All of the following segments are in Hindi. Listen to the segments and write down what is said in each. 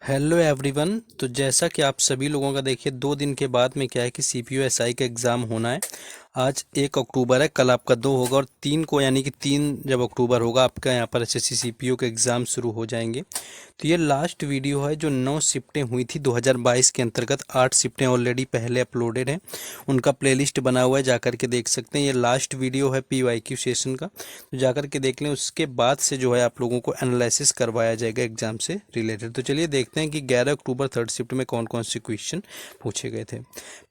Hello everyone. तो जैसा कि आप सभी लोगों का देखिए 2 दिन के बाद में क्या है कि सीपीयू एसआई का एग्ज़ाम होना है। आज 1 अक्टूबर है, कल आपका 2 होगा और 3 को यानी कि 3 जब अक्टूबर होगा आपका यहाँ पर एसएससी सीपीयू के एग्ज़ाम शुरू हो जाएंगे। तो ये लास्ट वीडियो है जो 9 शिफ्टें हुई थी 2022 के अंतर्गत। 8 शिफ्टें ऑलरेडी पहले अपलोडेड हैं, उनका प्लेलिस्ट बना हुआ है, जाकर के देख सकते हैं। ये लास्ट वीडियो है पीवाईक्यू सेशन का, तो जाकर के देख लें। उसके बाद से जो है आप लोगों को एनालिसिस करवाया जाएगा एग्जाम से रिलेटेड। तो चलिए देखते हैं कि 11 अक्टूबर थर्ड शिफ्ट में कौन कौन से क्वेश्चन पूछे गए थे।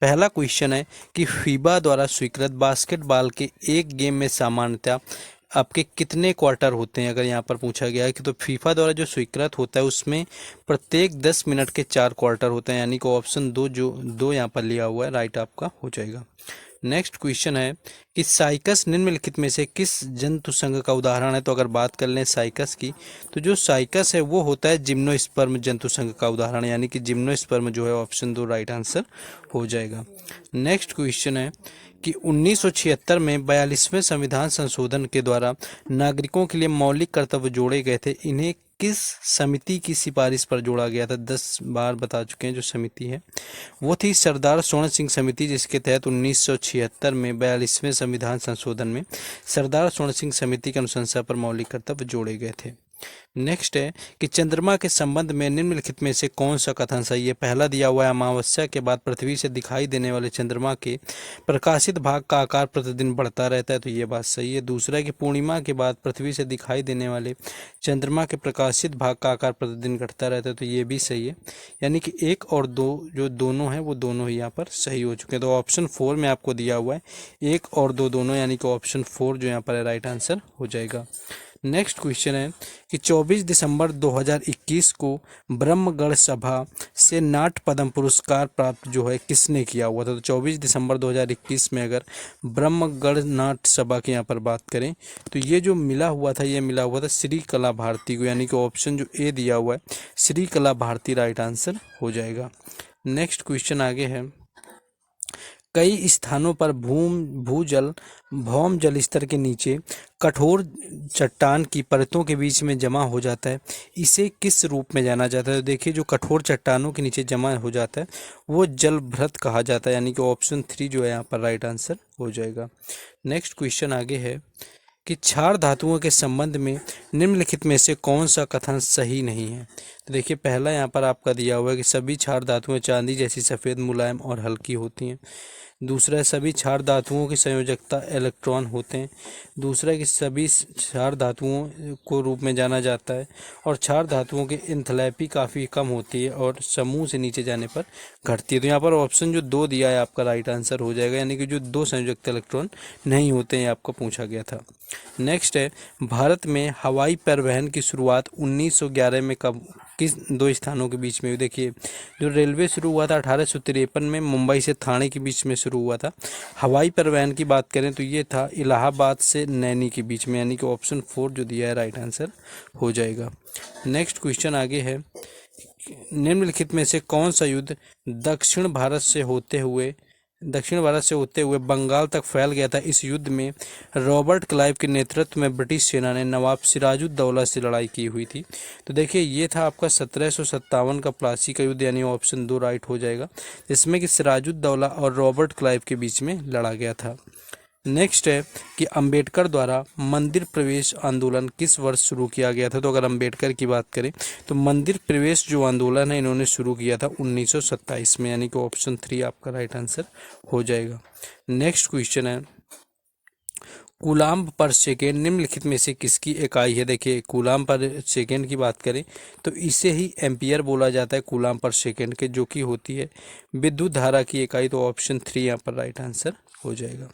पहला क्वेश्चन है कि फीबा द्वारा स्वीकृत बास्केटबॉल के एक गेम में सामान्यतः आपके कितने क्वार्टर होते हैं। अगर यहाँ पर पूछा गया है कि तो फीफा द्वारा जो स्वीकृत होता है उसमें प्रत्येक 10 मिनट के 4 क्वार्टर होते हैं, यानी कि ऑप्शन दो जो दो यहाँ पर लिया हुआ है राइट आपका हो जाएगा। नेक्स्ट क्वेश्चन है कि साइकस निम्नलिखित में से किस जंतु संघ का उदाहरण है। तो अगर बात कर लें साइकस की, तो जो साइकस है वो होता है जिम्नोस्पर्म जंतु संघ का उदाहरण, यानी कि जिम्नोस्पर्म जो है ऑप्शन दो राइट आंसर हो जाएगा। नेक्स्ट क्वेश्चन है कि 1976 में 42वें संविधान संशोधन के द्वारा नागरिकों के लिए मौलिक कर्तव्य जोड़े गए थे। इन्हें किस समिति की सिफारिश पर जोड़ा गया था। 10 बार बता चुके हैं जो समिति है वो थी सरदार स्वर्ण सिंह समिति, जिसके तहत 1976 में 42वें संविधान संशोधन में सरदार स्वर्ण सिंह समिति की अनुशंसा पर मौलिक कर्तव्य जोड़े गए थे। नेक्स्ट है कि चंद्रमा के संबंध में निम्नलिखित में से कौन सा कथन सही है। पहला दिया हुआ है अमावस्या के बाद पृथ्वी से दिखाई देने वाले चंद्रमा के प्रकाशित भाग का आकार प्रतिदिन बढ़ता रहता है, तो ये बात सही है। दूसरा है कि पूर्णिमा के बाद पृथ्वी से दिखाई देने वाले चंद्रमा के प्रकाशित भाग का आकार प्रतिदिन घटता रहता है, तो ये भी सही है। यानी कि 1 और 2 जो दोनों हैं वो दोनों ही यहाँ पर सही हो चुके हैं। तो ऑप्शन 4 में आपको दिया हुआ है 1 और 2 दोनों, यानी कि ऑप्शन 4 जो यहाँ पर है राइट आंसर हो जाएगा। नेक्स्ट क्वेश्चन है कि 24 दिसंबर 2021 को ब्रह्मगढ़ सभा से नाट्य पद्म पुरस्कार प्राप्त जो है किसने किया हुआ था। तो 24 दिसंबर 2021 में अगर ब्रह्मगढ़ नाट्य सभा की यहाँ पर बात करें तो ये जो मिला हुआ था, ये मिला हुआ था श्री कला भारती को, यानी कि ऑप्शन जो ए दिया हुआ है श्री कला भारती राइट आंसर हो जाएगा। नेक्स्ट क्वेश्चन आगे है, कई स्थानों पर भौम जल स्तर के नीचे कठोर चट्टान की परतों के बीच में जमा हो जाता है, इसे किस रूप में जाना जाता है। तो देखिए जो कठोर चट्टानों के नीचे जमा हो जाता है वो जलभृत कहा जाता है, यानी कि ऑप्शन 3 जो है यहाँ पर राइट आंसर हो जाएगा। नेक्स्ट क्वेश्चन आगे है कि क्षार धातुओं के संबंध में निम्नलिखित में से कौन सा कथन सही नहीं है। तो देखिए पहला यहाँ पर आपका दिया हुआ है कि सभी क्षार धातुएं चांदी जैसी सफ़ेद मुलायम और हल्की होती हैं। दूसरा है सभी क्षार धातुओं की संयोजकता इलेक्ट्रॉन होते हैं। दूसरा है कि सभी क्षार धातुओं को रूप में जाना जाता है और क्षार धातुओं की इंथैल्पी काफ़ी कम होती है और समूह से नीचे जाने पर घटती है। तो यहाँ पर ऑप्शन जो 2 दिया है आपका राइट आंसर हो जाएगा, यानी कि जो 2 संयोजकता इलेक्ट्रॉन नहीं होते हैं आपको पूछा गया था। नेक्स्ट है भारत में हवाई परिवहन की शुरुआत 1911 में कब किस 2 स्थानों के बीच में हुई। देखिए जो रेलवे शुरू हुआ था 1853 में मुंबई से थाने के बीच में शुरू हुआ था। हवाई परिवहन की बात करें तो ये था इलाहाबाद से नैनी के बीच में, यानी कि ऑप्शन 4 जो दिया है राइट आंसर हो जाएगा। नेक्स्ट क्वेश्चन आगे है, निम्नलिखित में से कौन सा युद्ध दक्षिण भारत से होते हुए बंगाल तक फैल गया था। इस युद्ध में रॉबर्ट क्लाइव के नेतृत्व में ब्रिटिश सेना ने नवाब सिराजुद्दौला से लड़ाई की हुई थी। तो देखिए ये था आपका 1757 का प्लासी का युद्ध, यानी ऑप्शन 2 राइट हो जाएगा, जिसमें कि सिराजुद्दौला और रॉबर्ट क्लाइव के बीच में लड़ा गया था। नेक्स्ट है कि अंबेडकर द्वारा मंदिर प्रवेश आंदोलन किस वर्ष शुरू किया गया था। तो अगर अंबेडकर की बात करें तो मंदिर प्रवेश जो आंदोलन है इन्होंने शुरू किया था 1927 में, यानी कि ऑप्शन 3 आपका राइट आंसर हो जाएगा। नेक्स्ट क्वेश्चन है कूलाम्ब पर सेकेंड निम्नलिखित में से किसकी इकाई है। देखिए कूलाम्ब पर सेकेंड की बात करें तो इसे ही एम्पियर बोला जाता है कूलाम्ब पर सेकेंड के, जो कि होती है विद्युत धारा की इकाई। तो ऑप्शन 3 यहाँ पर राइट आंसर हो जाएगा।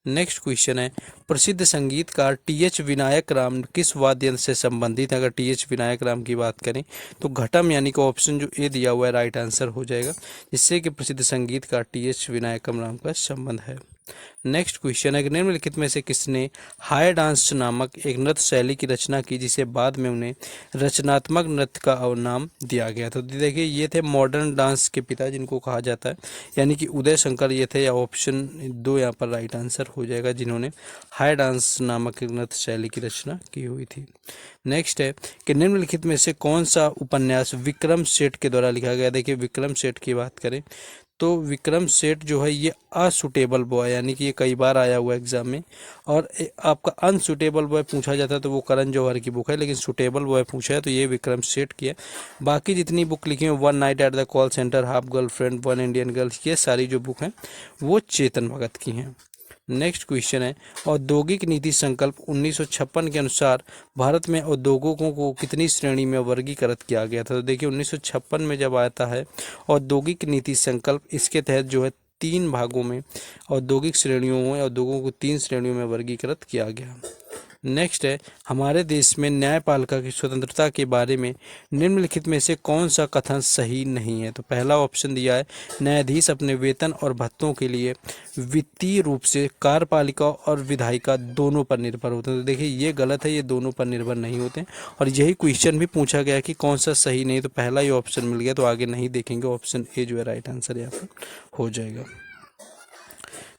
नेक्स्ट क्वेश्चन है प्रसिद्ध संगीतकार टी.एच. विनायक राम किस वाद्य यंत्र से संबंधित है। अगर टी.एच. विनायक राम की बात करें तो घटम, यानी कि ऑप्शन जो ए दिया हुआ है राइट आंसर हो जाएगा, जिससे कि प्रसिद्ध संगीतकार टी.एच. विनायक राम का संबंध है। नेक्स्ट क्वेश्चन है कि निम्नलिखित में से किसने हाय डांस नामक एक नृत्य शैली की रचना की जिसे बाद में उन्हें रचनात्मक नृत्य का नाम दिया गया था। तो देखिए ये थे मॉडर्न डांस के पिता जिनको कहा जाता है, यानी कि उदय शंकर ये थे, या ऑप्शन 2 यहाँ पर राइट आंसर हो जाएगा, जिन्होंने हाय डांस नामक एक नृत्य शैली की रचना की हुई थी। नेक्स्ट है कि निम्नलिखित में से कौन सा उपन्यास विक्रम सेठ के द्वारा लिखा गया। देखिए विक्रम सेठ की बात करें तो विक्रम सेठ जो है ये असूटेबल बॉय, यानी कि ये कई बार आया हुआ एग्जाम में, और आपका अनसूटेबल बॉय पूछा जाता है तो वो करण जौहर की बुक है, लेकिन सूटेबल बॉय पूछा है तो ये विक्रम सेठ की है। बाकी जितनी बुक लिखी है, one night at the call centre, half girlfriend, one Indian girl, ये सारी जो बुक हैं वो चेतन भगत की हैं। नेक्स्ट क्वेश्चन है औद्योगिक नीति संकल्प 1956 के अनुसार भारत में उद्योगों को कितनी श्रेणी में वर्गीकृत किया गया था। तो देखिए 1956 में जब आता है औद्योगिक नीति संकल्प, इसके तहत जो है 3 भागों में औद्योगिक श्रेणियों में उद्योगों को 3 श्रेणियों में वर्गीकृत किया गया। नेक्स्ट है हमारे देश में न्यायपालिका की स्वतंत्रता के बारे में निम्नलिखित में से कौन सा कथन सही नहीं है। तो पहला ऑप्शन दिया है न्यायाधीश अपने वेतन और भत्तों के लिए वित्तीय रूप से कार्यपालिका और विधायिका दोनों पर निर्भर होते हैं। तो देखिए ये गलत है, ये दोनों पर निर्भर नहीं होते हैं, और यही क्वेश्चन भी पूछा गया कि कौन सा सही नहीं, तो पहला ही ऑप्शन मिल गया, तो आगे नहीं देखेंगे, ऑप्शन ए जो है राइट आंसर यहाँ पर हो जाएगा।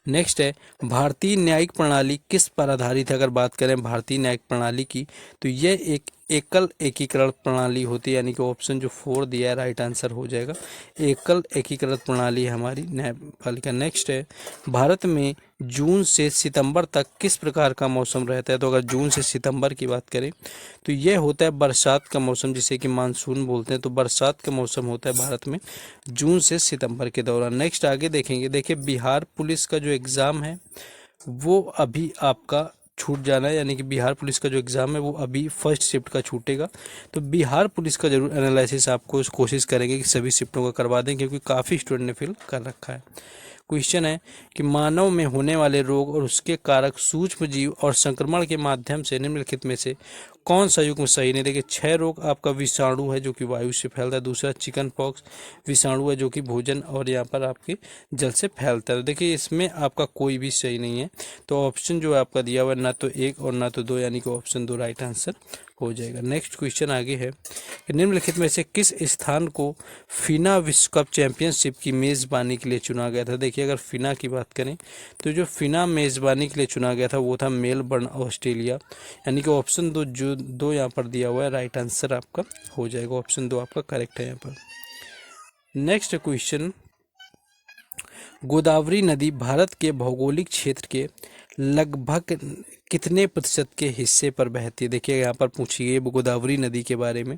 नेक्स्ट है भारतीय न्यायिक प्रणाली किस पर आधारित है। अगर बात करें भारतीय न्यायिक प्रणाली की तो यह एक एकल एकीकृत प्रणाली होती है, यानी कि ऑप्शन जो 4 दिया है राइट आंसर हो जाएगा, एकल एकीकृत प्रणाली है हमारी न्यायपालिका। नेक्स्ट है भारत में जून से सितंबर तक किस प्रकार का मौसम रहता है। तो अगर जून से सितंबर की बात करें तो यह होता है बरसात का मौसम, जिसे कि मानसून बोलते हैं। तो बरसात का मौसम होता है भारत में जून से सितंबर के दौरान। नेक्स्ट आगे देखेंगे, देखिए बिहार पुलिस का जो एग्ज़ाम है वो अभी आपका छूट जाना है, यानी कि बिहार पुलिस का जो एग्ज़ाम है वो अभी फर्स्ट शिफ्ट का छूटेगा। तो बिहार पुलिस का जरूर एनालिसिस आपको कोशिश करेंगे कि सभी शिफ्टों का करवा दें, क्योंकि काफ़ी स्टूडेंट ने फिल कर रखा है। क्वेश्चन है कि मानव में होने वाले रोग और उसके कारक सूक्ष्म जीव और संक्रमण के माध्यम से निम्नलिखित में से कौन सा युग्म सही नहीं। देखिए 6 रोग आपका विषाणु है जो कि वायु से फैलता है, दूसरा चिकन पॉक्स विषाणु है जो कि भोजन और यहाँ पर आपके जल से फैलता है। तो देखिए इसमें आपका कोई भी सही नहीं है, तो ऑप्शन जो है आपका दिया हुआ है ना तो 1 और ना तो 2, यानी कि ऑप्शन 2 राइट आंसर हो जाएगा। नेक्स्ट क्वेश्चन आगे है कि निम्नलिखित में से किस स्थान को फिना विश्व कप चैंपियनशिप की मेज़बानी के लिए चुना गया था। देखिए अगर फिना की बात करें तो जो फिना मेज़बानी के लिए चुना गया था वो था मेलबर्न ऑस्ट्रेलिया, यानी कि ऑप्शन 2 जो 2 यहाँ पर दिया हुआ है राइट आंसर आपका हो जाएगा, ऑप्शन 2 आपका करेक्ट है यहाँ पर। नेक्स्ट क्वेश्चन, गोदावरी नदी भारत के भौगोलिक क्षेत्र के लगभग कितने प्रतिशत के हिस्से पर बहती है। देखिए यहाँ पर पूछिए गोदावरी नदी के बारे में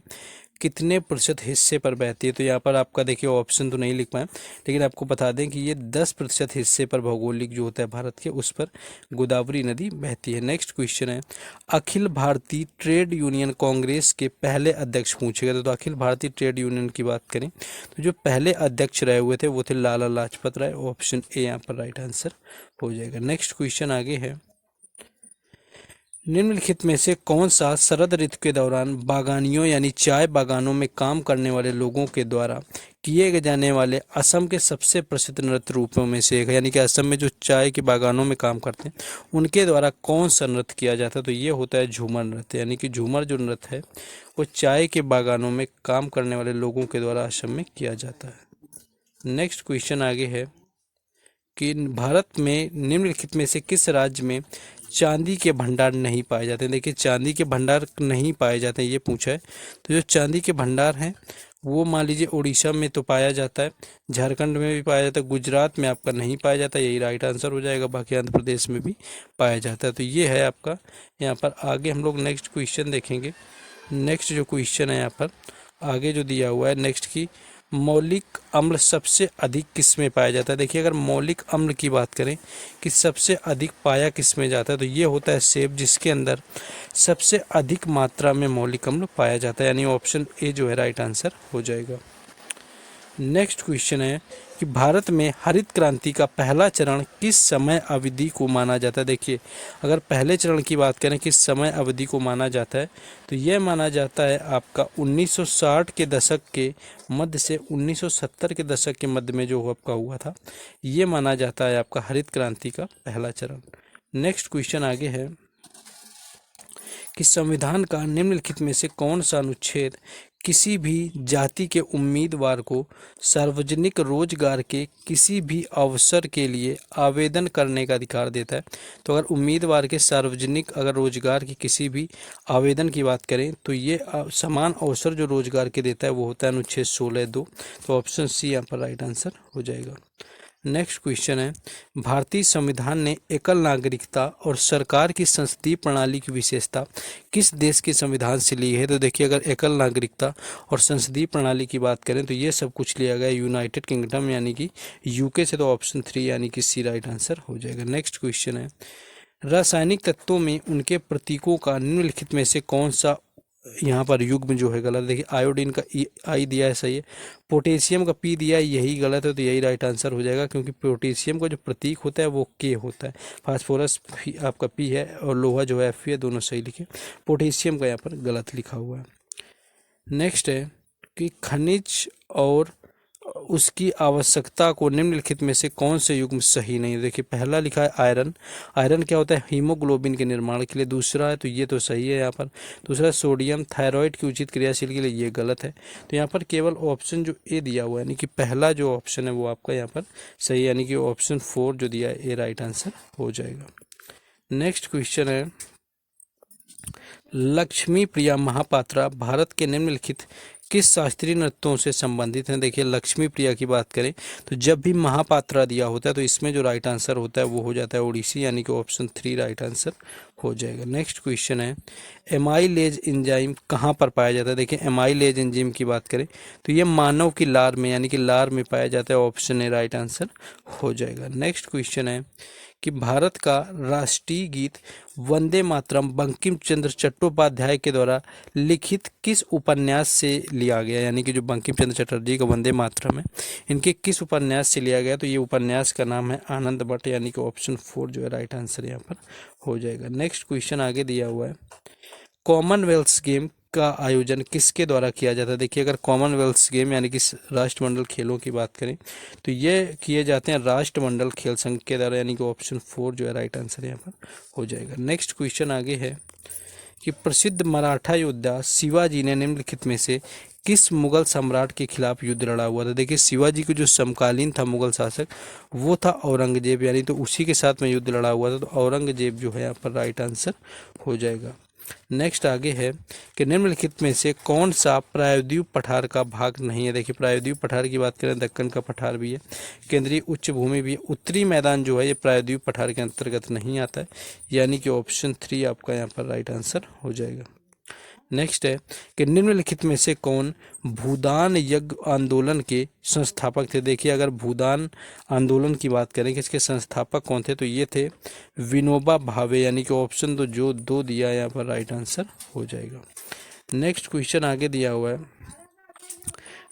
कितने प्रतिशत हिस्से पर बहती है। तो यहाँ पर आपका देखिए ऑप्शन तो नहीं लिख पाए, लेकिन आपको बता दें कि ये 10% हिस्से पर भौगोलिक जो होता है भारत के उस पर गोदावरी नदी बहती है। नेक्स्ट क्वेश्चन है अखिल भारतीय ट्रेड यूनियन कांग्रेस के पहले अध्यक्ष पूछे गए। तो अखिल भारतीय ट्रेड यूनियन की बात करें तो जो पहले अध्यक्ष रहे हुए थे वो थे लाला लाजपत राय, ऑप्शन ए यहाँ पर राइट आंसर हो जाएगा। नेक्स्ट क्वेश्चन आगे है निम्नलिखित में से कौन सा शरद ऋतु के दौरान बागानियों यानी चाय बागानों में काम करने वाले लोगों के द्वारा किए जाने वाले असम के सबसे प्रसिद्ध नृत्य रूपों में से एक है। यानी कि असम में जो चाय के बागानों में काम करते हैं उनके द्वारा कौन सा नृत्य किया जाता है। तो ये होता है झूमर नृत्य, यानी कि झूमर जो नृत्य है वो चाय के बागानों में काम करने वाले लोगों के द्वारा असम में किया जाता है। नेक्स्ट क्वेश्चन आगे है कि भारत में निम्नलिखित में से किस राज्य में चांदी के भंडार नहीं पाए जाते हैं। देखिए चांदी के भंडार नहीं पाए जाते हैं ये पूछा है, तो जो चांदी के भंडार हैं वो मान लीजिए उड़ीसा में तो पाया जाता है, झारखंड में भी पाया जाता है, गुजरात में आपका नहीं पाया जाता, यही राइट आंसर हो जाएगा। बाकी आंध्र प्रदेश में भी पाया जाता है। तो ये है आपका यहाँ पर। आगे हम लोग नेक्स्ट क्वेश्चन देखेंगे। नेक्स्ट जो क्वेश्चन है यहाँ पर आगे जो दिया हुआ है नेक्स्ट की मौलिक अम्ल सबसे अधिक किस में पाया जाता है। देखिए अगर मौलिक अम्ल की बात करें कि सबसे अधिक पाया किस में जाता है तो ये होता है सेब, जिसके अंदर सबसे अधिक मात्रा में मौलिक अम्ल पाया जाता है, यानी ऑप्शन ए जो है राइट आंसर हो जाएगा। नेक्स्ट क्वेश्चन है कि भारत में हरित क्रांति का पहला चरण किस समय अवधि को माना जाता है। देखिए, अगर पहले चरण की बात करें किस समय अवधि को माना जाता है, तो यह माना जाता है आपका 1960 के दशक के मध्य से 1970 के दशक के मध्य में जो आपका हुआ था, ये माना जाता है आपका हरित क्रांति का पहला चरण। नेक्स्ट क्वेश्चन आगे है कि संविधान का निम्नलिखित में से कौन सा अनुच्छेद किसी भी जाति के उम्मीदवार को सार्वजनिक रोजगार के किसी भी अवसर के लिए आवेदन करने का अधिकार देता है। तो अगर उम्मीदवार के सार्वजनिक अगर रोजगार की किसी भी आवेदन की बात करें तो ये समान अवसर जो रोजगार के देता है वो होता है अनुच्छेद 16(2). तो ऑप्शन सी यहाँ पर राइट आंसर हो जाएगा। नेक्स्ट क्वेश्चन है, भारतीय संविधान ने एकल नागरिकता और सरकार की संसदीय प्रणाली की विशेषता किस देश के संविधान से ली है। तो देखिए, अगर एकल नागरिकता और संसदीय प्रणाली की बात करें तो ये सब कुछ लिया गया यूनाइटेड किंगडम यानी कि यूके से। तो ऑप्शन 3 यानी कि सी राइट आंसर हो जाएगा। नेक्स्ट क्वेश्चन है, रासायनिक तत्वों में उनके प्रतीकों का निम्नलिखित में से कौन सा यहाँ पर युग्म जो है गलत। देखिए, आयोडीन का आई दिया है सही है, पोटेशियम का पी दिया है यही गलत है, तो यही राइट आंसर हो जाएगा क्योंकि पोटेशियम का जो प्रतीक होता है वो के होता है, फास्फोरस आपका पी है और लोहा जो है एफ है, दोनों सही लिखे, पोटेशियम का यहाँ पर गलत लिखा हुआ है। नेक्स्ट है कि खनिज और उसकी आवश्यकता को निम्नलिखित में से कौन से युग्म सही नहीं है। देखिए, पहला लिखा है आयरन, आयरन क्या होता है हीमोग्लोबिन के निर्माण के लिए, दूसरा है तो ये तो सही है यहाँ पर, दूसरा सोडियम थायराइड की उचित क्रियाशील के लिए, ये गलत है। तो यहाँ पर केवल ऑप्शन जो ए दिया हुआ है यानी कि पहला जो ऑप्शन है वो आपका यहाँ पर सही है, यानी कि ऑप्शन 4 जो दिया है ए राइट आंसर हो जाएगा। नेक्स्ट क्वेश्चन है, लक्ष्मी प्रिया महापात्रा भारत के निम्नलिखित किस शास्त्रीय नृत्यों से संबंधित हैं। देखिए, लक्ष्मी प्रिया की बात करें तो जब भी महापात्रा दिया होता है तो इसमें जो राइट आंसर होता है वो हो जाता है ओडिसी, यानी कि ऑप्शन 3 राइट आंसर हो जाएगा। नेक्स्ट क्वेश्चन है, एमाइलेज एंजाइम कहाँ पर पाया जाता है। देखिए, एमाइलेज एंजाइम की बात करें तो ये मानव की लार में यानी कि लार में पाया जाता है, ऑप्शन ए राइट आंसर हो जाएगा। नेक्स्ट क्वेश्चन है कि भारत का राष्ट्रीय गीत वंदे मातरम बंकिम चंद्र चट्टोपाध्याय के द्वारा लिखित किस उपन्यास से लिया गया, यानी कि जो बंकिम चंद्र चटर्जी का वंदे मातरम है इनके किस उपन्यास से लिया गया। तो ये उपन्यास का नाम है आनंद बट, यानी कि ऑप्शन 4 जो है राइट आंसर यहाँ पर हो जाएगा। नेक्स्ट क्वेश्चन आगे दिया हुआ है, कॉमनवेल्थ गेम का आयोजन किसके द्वारा किया जाता है। देखिए, अगर कॉमनवेल्थ गेम यानी कि राष्ट्रमंडल खेलों की बात करें तो ये किए जाते हैं राष्ट्रमंडल खेल संघ के द्वारा, यानी कि ऑप्शन 4 जो है राइट आंसर यहाँ पर हो जाएगा। नेक्स्ट क्वेश्चन आगे है कि प्रसिद्ध मराठा योद्धा शिवाजी ने निम्नलिखित में से किस मुगल सम्राट के खिलाफ युद्ध लड़ा हुआ था। देखिए, शिवाजी को जो समकालीन था मुगल शासक वो था औरंगजेब, यानी तो उसी के साथ में युद्ध लड़ा हुआ था, तो औरंगजेब जो है यहाँ पर राइट आंसर हो जाएगा। नेक्स्ट आगे है कि निम्नलिखित में से कौन सा प्रायद्वीप पठार का भाग नहीं है। देखिए, प्रायद्वीप पठार की बात करें दक्कन का पठार भी है, केंद्रीय उच्च भूमि भी है, उत्तरी मैदान जो है ये प्रायद्वीप पठार के अंतर्गत नहीं आता है, यानी कि ऑप्शन 3 आपका यहाँ पर राइट आंसर हो जाएगा। नेक्स्ट है कि निम्नलिखित में से कौन भूदान यज्ञ आंदोलन के संस्थापक थे। देखिए, अगर भूदान आंदोलन की बात करें कि इसके संस्थापक कौन थे तो ये थे विनोबा भावे, यानी कि ऑप्शन तो जो 2 दिया यहाँ पर राइट आंसर हो जाएगा। नेक्स्ट क्वेश्चन आगे दिया हुआ है,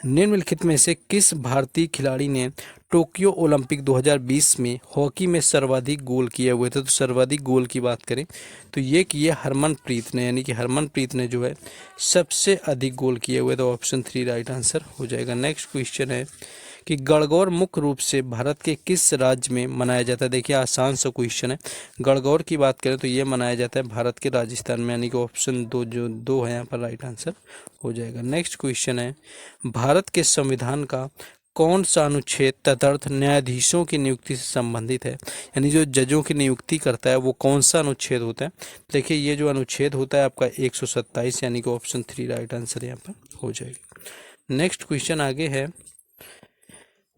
निम्नलिखित में से किस भारतीय खिलाड़ी ने टोक्यो ओलंपिक 2020 में हॉकी में सर्वाधिक गोल किए हुए थे। तो सर्वाधिक गोल की बात करें तो ये किए हरमनप्रीत ने, यानी कि हरमनप्रीत ने जो है सबसे अधिक गोल किए हुए, तो ऑप्शन 3 राइट आंसर हो जाएगा। नेक्स्ट क्वेश्चन है कि गणगौर मुख्य रूप से भारत के किस राज्य में मनाया जाता है। देखिए, आसान सा क्वेश्चन है, गणगौर की बात करें तो ये मनाया जाता है भारत के राजस्थान में, यानी कि ऑप्शन 2 जो 2 है यहाँ पर राइट आंसर हो जाएगा। नेक्स्ट क्वेश्चन है, भारत के संविधान का कौन सा अनुच्छेद तदर्थ न्यायाधीशों की नियुक्ति से संबंधित है, यानी जो जजों की नियुक्ति करता है वो कौन सा अनुच्छेद होता है। देखिए, ये जो अनुच्छेद होता है आपका 127, यानी कि ऑप्शन 3 राइट आंसर यहाँ पर हो जाएगा। नेक्स्ट क्वेश्चन आगे है,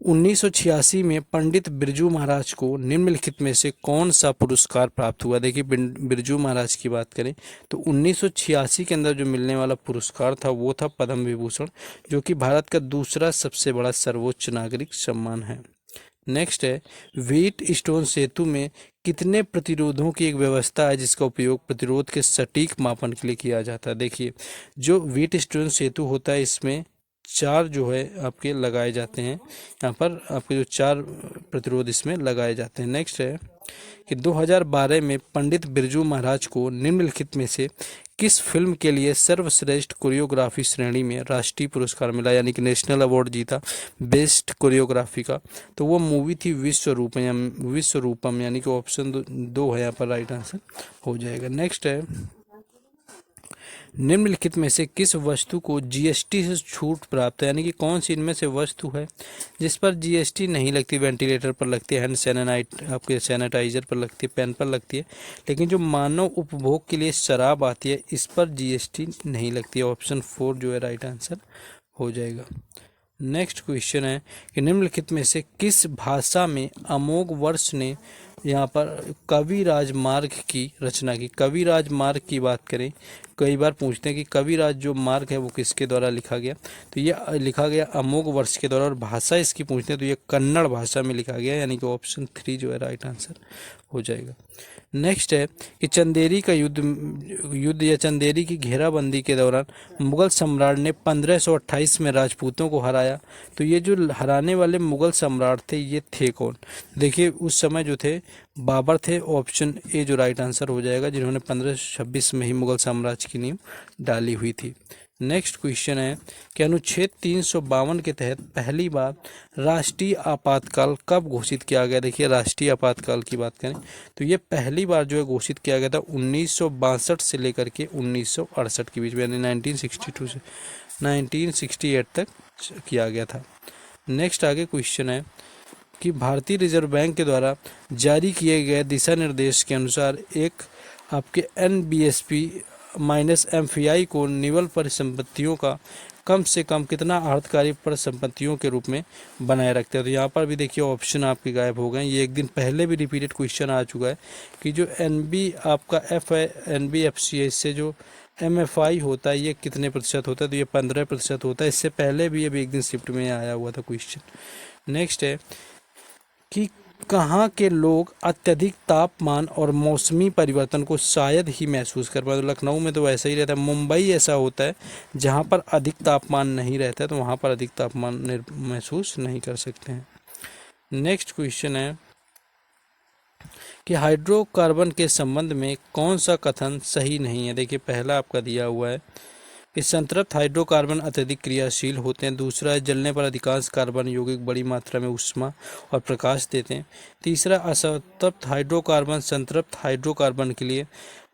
1986 में पंडित बिरजू महाराज को निम्नलिखित में से कौन सा पुरस्कार प्राप्त हुआ। देखिए, बिरजू महाराज की बात करें तो 1986 के अंदर जो मिलने वाला पुरस्कार था वो था पद्म विभूषण, जो कि भारत का दूसरा सबसे बड़ा सर्वोच्च नागरिक सम्मान है। नेक्स्ट है, व्हीट स्टोन सेतु में कितने प्रतिरोधों की एक व्यवस्था है जिसका उपयोग प्रतिरोध के सटीक मापन के लिए किया जाता है। देखिए, जो व्हीट स्टोन सेतु होता है इसमें 4 जो है आपके लगाए जाते हैं, यहाँ पर आपके जो 4 प्रतिरोध इसमें लगाए जाते हैं। नेक्स्ट है कि 2012 में पंडित बिरजू महाराज को निम्नलिखित में से किस फिल्म के लिए सर्वश्रेष्ठ कोरियोग्राफी श्रेणी में राष्ट्रीय पुरस्कार मिला, यानी कि नेशनल अवार्ड जीता बेस्ट कोरियोग्राफी का? तो वो मूवी थी विश्वरूपम, यानी कि ऑप्शन 2 है यहाँ पर राइट आंसर हो जाएगा। नेक्स्ट है निम्नलिखित में से किस वस्तु को जीएसटी से छूट प्राप्त है, यानी कि कौन सी इनमें से वस्तु है जिस पर जीएसटी नहीं लगती? वेंटिलेटर पर लगती है, हैंड आपके सैनिटाइजर पर लगती है, पेन पर लगती है, लेकिन जो मानव उपभोग के लिए शराब आती है इस पर जीएसटी नहीं लगती है। ऑप्शन 4 जो है राइट आंसर हो जाएगा। नेक्स्ट क्वेश्चन है कि निम्नलिखित में से किस भाषा में अमोघ वर्ष ने यहाँ पर कविराज मार्ग की रचना की? कविराज मार्ग की बात करें, कई बार पूछते हैं कि कविराज जो मार्ग है वो किसके द्वारा लिखा गया, तो ये लिखा गया अमोघ वर्ष के द्वारा। और भाषा इसकी पूछते हैं तो ये कन्नड़ भाषा में लिखा गया, यानी कि ऑप्शन 3 जो है राइट आंसर हो जाएगा। नेक्स्ट है कि चंदेरी का युद्ध या चंदेरी की घेराबंदी के दौरान मुगल सम्राट ने 1528 में राजपूतों को हराया, तो ये जो हराने वाले मुगल सम्राट थे ये थे कौन? देखिए उस समय जो थे बाबर थे, ऑप्शन ए जो राइट आंसर हो जाएगा, जिन्होंने 1526 में ही मुगल साम्राज्य की नींव डाली हुई थी। नेक्स्ट क्वेश्चन है कि अनुच्छेद 352 के तहत पहली बार राष्ट्रीय आपातकाल कब घोषित किया गया? देखिए राष्ट्रीय आपातकाल की बात करें तो ये पहली बार जो है घोषित किया गया था 1962 से लेकर के 1968 के बीच में, यानी 1962 से 1968 तक किया गया था। नेक्स्ट आगे क्वेश्चन है कि भारतीय रिजर्व बैंक के द्वारा जारी किए गए दिशा निर्देश के अनुसार एक आपके NBSP माइनस MFI को निवल परिसंपत्तियों का कम से कम कितना अर्थकारी परिसंपत्तियों के रूप में बनाए रखते हैं? तो यहाँ पर भी देखिए ऑप्शन आपके गायब हो गए। ये एक दिन पहले भी रिपीटेड क्वेश्चन आ चुका है कि जो आपका NBFC है, इससे जो MFI होता है ये कितने प्रतिशत होता है? तो ये 15% होता है। इससे पहले भी अभी एक दिन शिफ्ट में आया हुआ था क्वेश्चन। नेक्स्ट है कि कहाँ के लोग अत्यधिक तापमान और मौसमी परिवर्तन को शायद ही महसूस कर पाए? तो लखनऊ में तो वैसा ही रहता है, मुंबई ऐसा होता है जहाँ पर अधिक तापमान नहीं रहता है, तो वहाँ पर अधिक तापमान महसूस नहीं कर सकते हैं। नेक्स्ट क्वेश्चन है कि हाइड्रोकार्बन के संबंध में कौन सा कथन सही नहीं है? देखिए पहला आपका दिया हुआ है कि संतृप्त हाइड्रोकार्बन अत्यधिक क्रियाशील होते हैं। दूसरा है जलने पर अधिकांश कार्बन यौगिक बड़ी मात्रा में ऊष्मा और प्रकाश देते हैं। तीसरा असंतृप्त हाइड्रोकार्बन संतृप्त हाइड्रोकार्बन के लिए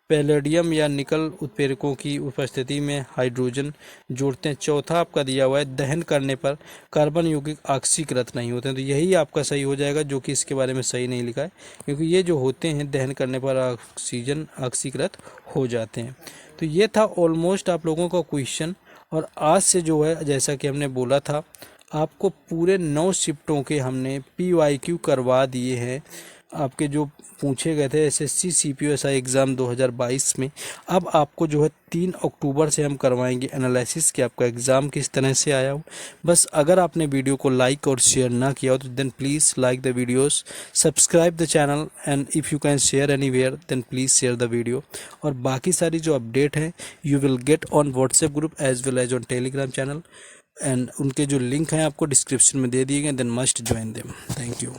पैलेडियम या निकल उत्प्रेरकों की उपस्थिति में हाइड्रोजन जोड़ते हैं। चौथा आपका दिया हुआ है दहन करने पर कार्बन यौगिक ऑक्सीकृत नहीं होते हैं। तो यही आपका सही हो जाएगा, जो कि इसके बारे में सही नहीं लिखा है, क्योंकि ये जो होते हैं दहन करने पर ऑक्सीजन ऑक्सीकृत हो जाते हैं। तो ये था ऑलमोस्ट आप लोगों का क्वेश्चन। और आज से जो है जैसा कि हमने बोला था आपको पूरे 9 शिफ्टों के हमने PYQ करवा दिए हैं, आपके जो पूछे गए थे SSC CPO एग्ज़ाम 2022 में। अब आपको जो है 3 अक्टूबर से हम करवाएंगे एनालिसिस कि आपका एग्ज़ाम किस तरह से आया हो। बस अगर आपने वीडियो को लाइक और शेयर ना किया हो तो then please like the videos, subscribe the channel and if you can share anywhere then please share the video. और बाकी सारी जो अपडेट है you will get on WhatsApp group as well as on Telegram channel, and उनके जो लिंक हैं आपको डिस्क्रिप्शन में दे दिए गए, then must join them. Thank you.